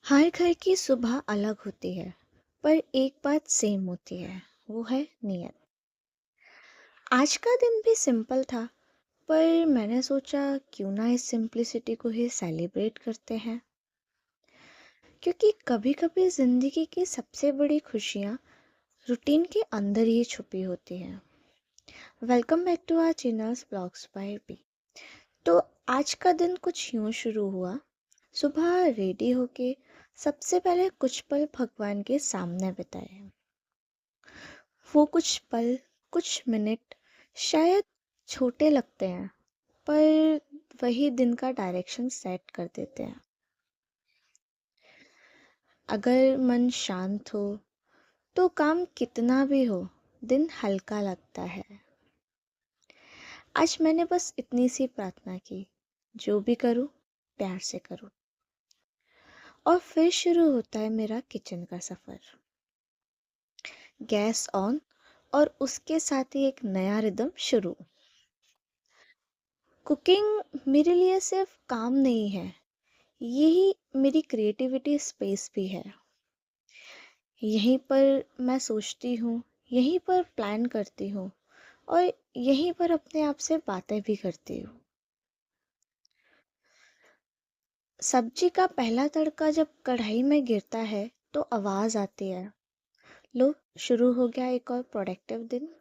हर घर की सुबह अलग होती है, पर एक बात सेम होती है, वो है नियत। आज का दिन भी सिंपल था, पर मैंने सोचा क्यों ना इस सिंपलिसिटी को ही सेलिब्रेट करते हैं। क्योंकि कभी-कभी जिंदगी की सबसे बड़ी खुशियाँ रूटीन के अंदर ही छुपी होती हैं। Welcome back to our channels blogs by B. तो आज का दिन कुछ यूं शुरू हुआ। सुबह रेडी होके सबसे पहले कुछ पल भगवान के सामने बिताए। वो कुछ पल, कुछ मिनट शायद छोटे लगते हैं, पर वही दिन का डायरेक्शन सेट कर देते हैं। अगर मन शांत हो, तो काम कितना भी हो, दिन हल्का लगता है। आज मैंने बस इतनी सी प्रार्थना की, जो भी करूँ, प्यार से करूँ। और फिर शुरू होता है मेरा किचन का सफ़र। गैस ऑन और उसके साथ ही एक नया रिदम शुरू। कुकिंग मेरे लिए सिर्फ काम नहीं है, यही मेरी क्रिएटिविटी स्पेस भी है। यहीं पर मैं सोचती हूँ, यहीं पर प्लान करती हूँ और यहीं पर अपने आप से बातें भी करती हूँ। सब्जी का पहला तड़का जब कढ़ाई में गिरता है तो आवाज़ आती है, लो शुरू हो गया एक और प्रोडक्टिव दिन।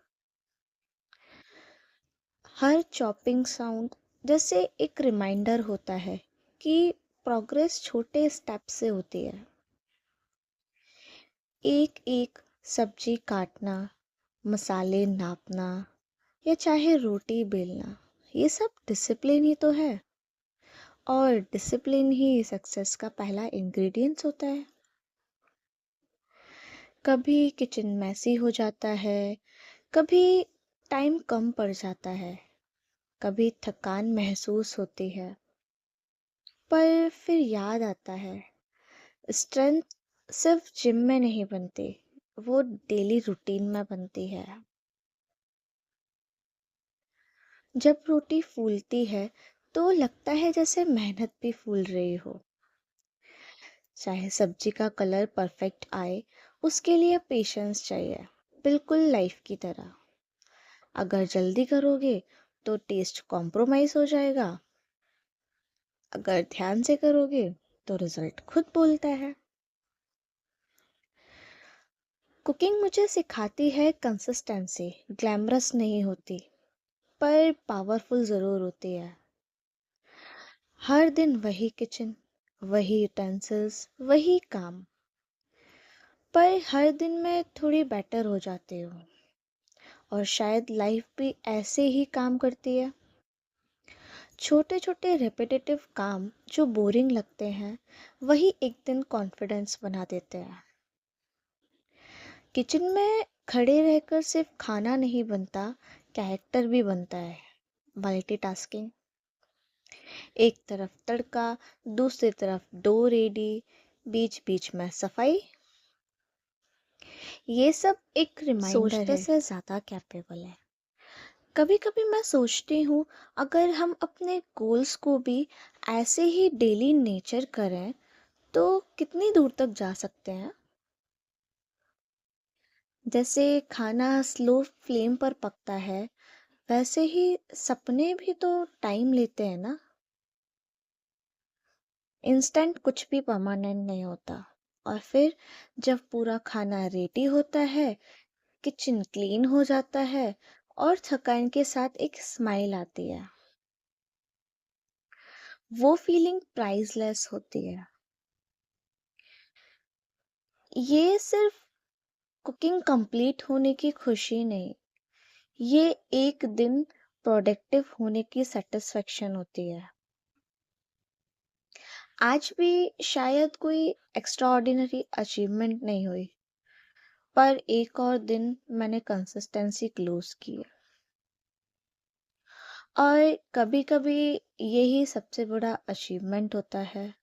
हर चॉपिंग साउंड जैसे एक रिमाइंडर होता है कि प्रोग्रेस छोटे स्टेप से होती है। एक एक सब्जी काटना, मसाले नापना या चाहे रोटी बेलना, ये सब डिसिप्लिन ही तो है। और डिसिप्लिन ही सक्सेस का पहला इंग्रेडिएंट्स होता है। कभी किचन मैसी हो जाता है, कभी टाइम कम पड़ जाता है, कभी थकान महसूस होती है, पर फिर याद आता है स्ट्रेंथ सिर्फ जिम में नहीं बनती, वो डेली रूटीन में बनती है। जब रोटी फूलती है तो लगता है जैसे मेहनत भी फूल रही हो। चाहे सब्जी का कलर परफेक्ट आए, उसके लिए पेशेंस चाहिए, बिल्कुल लाइफ की तरह। अगर जल्दी करोगे तो टेस्ट कॉम्प्रोमाइज हो जाएगा, अगर ध्यान से करोगे तो रिजल्ट खुद बोलता है। कुकिंग मुझे सिखाती है कंसिस्टेंसी ग्लैमरस नहीं होती, पर पावरफुल ज़रूर होती है। हर दिन वही किचन, वही यूटेंसिल्स, वही काम, पर हर दिन मैं थोड़ी बेटर हो जाती हूँ। और शायद लाइफ भी ऐसे ही काम करती है। छोटे छोटे रेपिटेटिव काम जो बोरिंग लगते हैं, वही एक दिन कॉन्फिडेंस बना देते हैं। किचन में खड़े रहकर सिर्फ खाना नहीं बनता, कैरेक्टर भी बनता है। मल्टीटास्किंग, एक तरफ तड़का, दूसरी तरफ डो रेडी, बीच बीच में सफाई, ये सब एक रिमाइंडर सोचते है से ज़्यादा कैपेबल है। कभी कभी मैं सोचती हूँ, अगर हम अपने गोल्स को भी ऐसे ही डेली नेचर करें तो कितनी दूर तक जा सकते हैं। जैसे खाना स्लो फ्लेम पर पकता है, वैसे ही सपने भी तो टाइम लेते हैं ना। इंस्टेंट कुछ भी परमानेंट नहीं होता। और फिर जब पूरा खाना रेडी होता है, किचन क्लीन हो जाता है और थकान के साथ एक स्माइल आती है, वो फीलिंग प्राइसलेस होती है। ये सिर्फ कुकिंग कंप्लीट होने की खुशी नहीं, ये एक दिन प्रोडक्टिव होने की सेटिस्फेक्शन होती है। आज भी शायद कोई एक्स्ट्राऑर्डिनरी अचीवमेंट नहीं हुई, पर एक और दिन मैंने कंसिस्टेंसी क्लोज की है। और कभी कभी यही सबसे बड़ा अचीवमेंट होता है।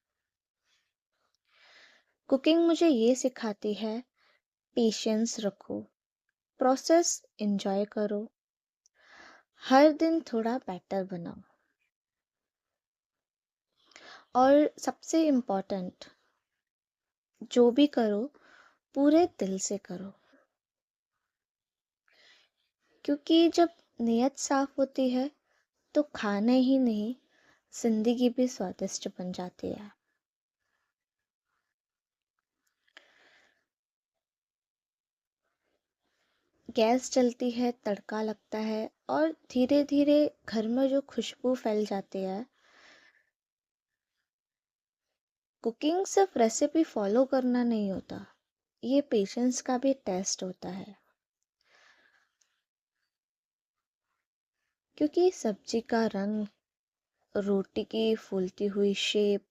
कुकिंग मुझे ये सिखाती है, पेशेंस रखो, प्रोसेस एंजॉय करो, हर दिन थोड़ा बेटर बनाओ। और सबसे इम्पोर्टेंट, जो भी करो पूरे दिल से करो, क्योंकि जब नीयत साफ होती है तो खाना ही नहीं, जिंदगी भी स्वादिष्ट बन जाती है। गैस जलती है, तड़का लगता है और धीरे धीरे घर में जो खुशबू फैल जाती है। कुकिंग सिर्फ रेसिपी फॉलो करना नहीं होता, ये पेशेंस का भी टेस्ट होता है। क्योंकि सब्जी का रंग, रोटी की फूलती हुई शेप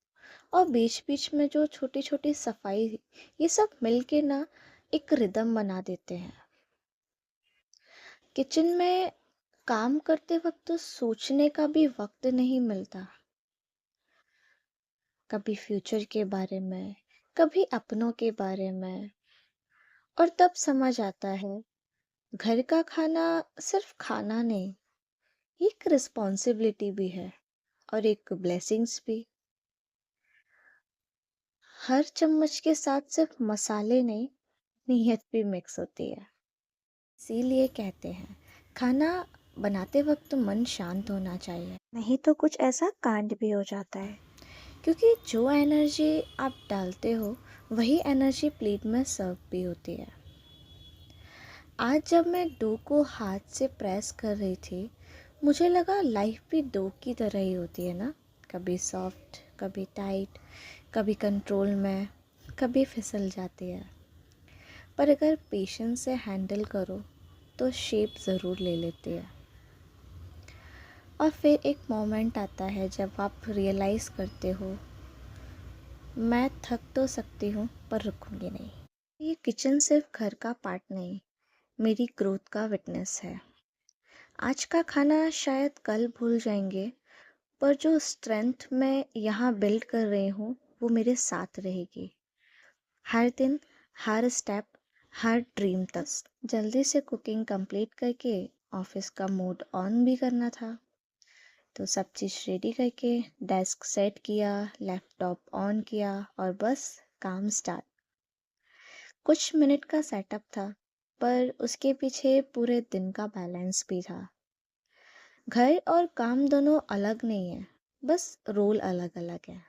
और बीच बीच में जो छोटी छोटी सफाई, ये सब मिलके ना एक रिदम बना देते हैं। किचन में काम करते वक्त तो सोचने का भी वक्त नहीं मिलता। कभी फ्यूचर के बारे में, कभी अपनों के बारे में। और तब समझ आता है, घर का खाना सिर्फ खाना नहीं, ये एक रिस्पॉन्सिबिलिटी भी है और एक ब्लेसिंग्स भी। हर चम्मच के साथ सिर्फ मसाले नहीं, नीयत भी मिक्स होती है। इसीलिए कहते हैं, खाना बनाते वक्त मन शांत होना चाहिए, नहीं तो कुछ ऐसा कांड भी हो जाता है। क्योंकि जो एनर्जी आप डालते हो, वही एनर्जी प्लेट में सर्व भी होती है। आज जब मैं डो को हाथ से प्रेस कर रही थी, मुझे लगा लाइफ भी डो की तरह ही होती है ना। कभी सॉफ्ट, कभी टाइट, कभी कंट्रोल में, कभी फिसल जाती है। पर अगर पेशेंस से हैंडल करो तो शेप ज़रूर ले लेती है। और फिर एक मोमेंट आता है जब आप रियलाइज़ करते हो, मैं थक तो सकती हूँ पर रुकूंगी नहीं। ये किचन सिर्फ घर का पार्ट नहीं, मेरी ग्रोथ का विटनेस है। आज का खाना शायद कल भूल जाएंगे, पर जो स्ट्रेंथ मैं यहाँ बिल्ड कर रही हूँ वो मेरे साथ रहेगी। हर दिन, हर स्टेप, हर ड्रीम तक। जल्दी से कुकिंग कंप्लीट करके ऑफिस का मोड ऑन भी करना था, तो सब चीज़ रेडी करके डेस्क सेट किया, लैपटॉप ऑन किया और बस काम स्टार्ट। कुछ मिनट का सेटअप था, पर उसके पीछे पूरे दिन का बैलेंस भी था। घर और काम दोनों अलग नहीं है, बस रोल अलग अलग है।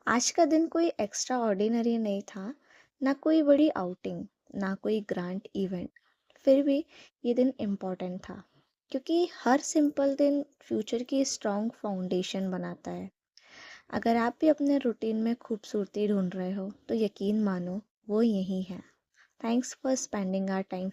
आज का दिन कोई एक्स्ट्रा ऑर्डिनरी नहीं था, ना कोई बड़ी आउटिंग, ना कोई ग्रैंड इवेंट। फिर भी ये दिन इम्पोर्टेंट था, क्योंकि हर सिंपल दिन फ्यूचर की स्ट्रॉन्ग फाउंडेशन बनाता है। अगर आप भी अपने रूटीन में खूबसूरती ढूंढ रहे हो तो यकीन मानो, वो यही है। Thanks for spending our time.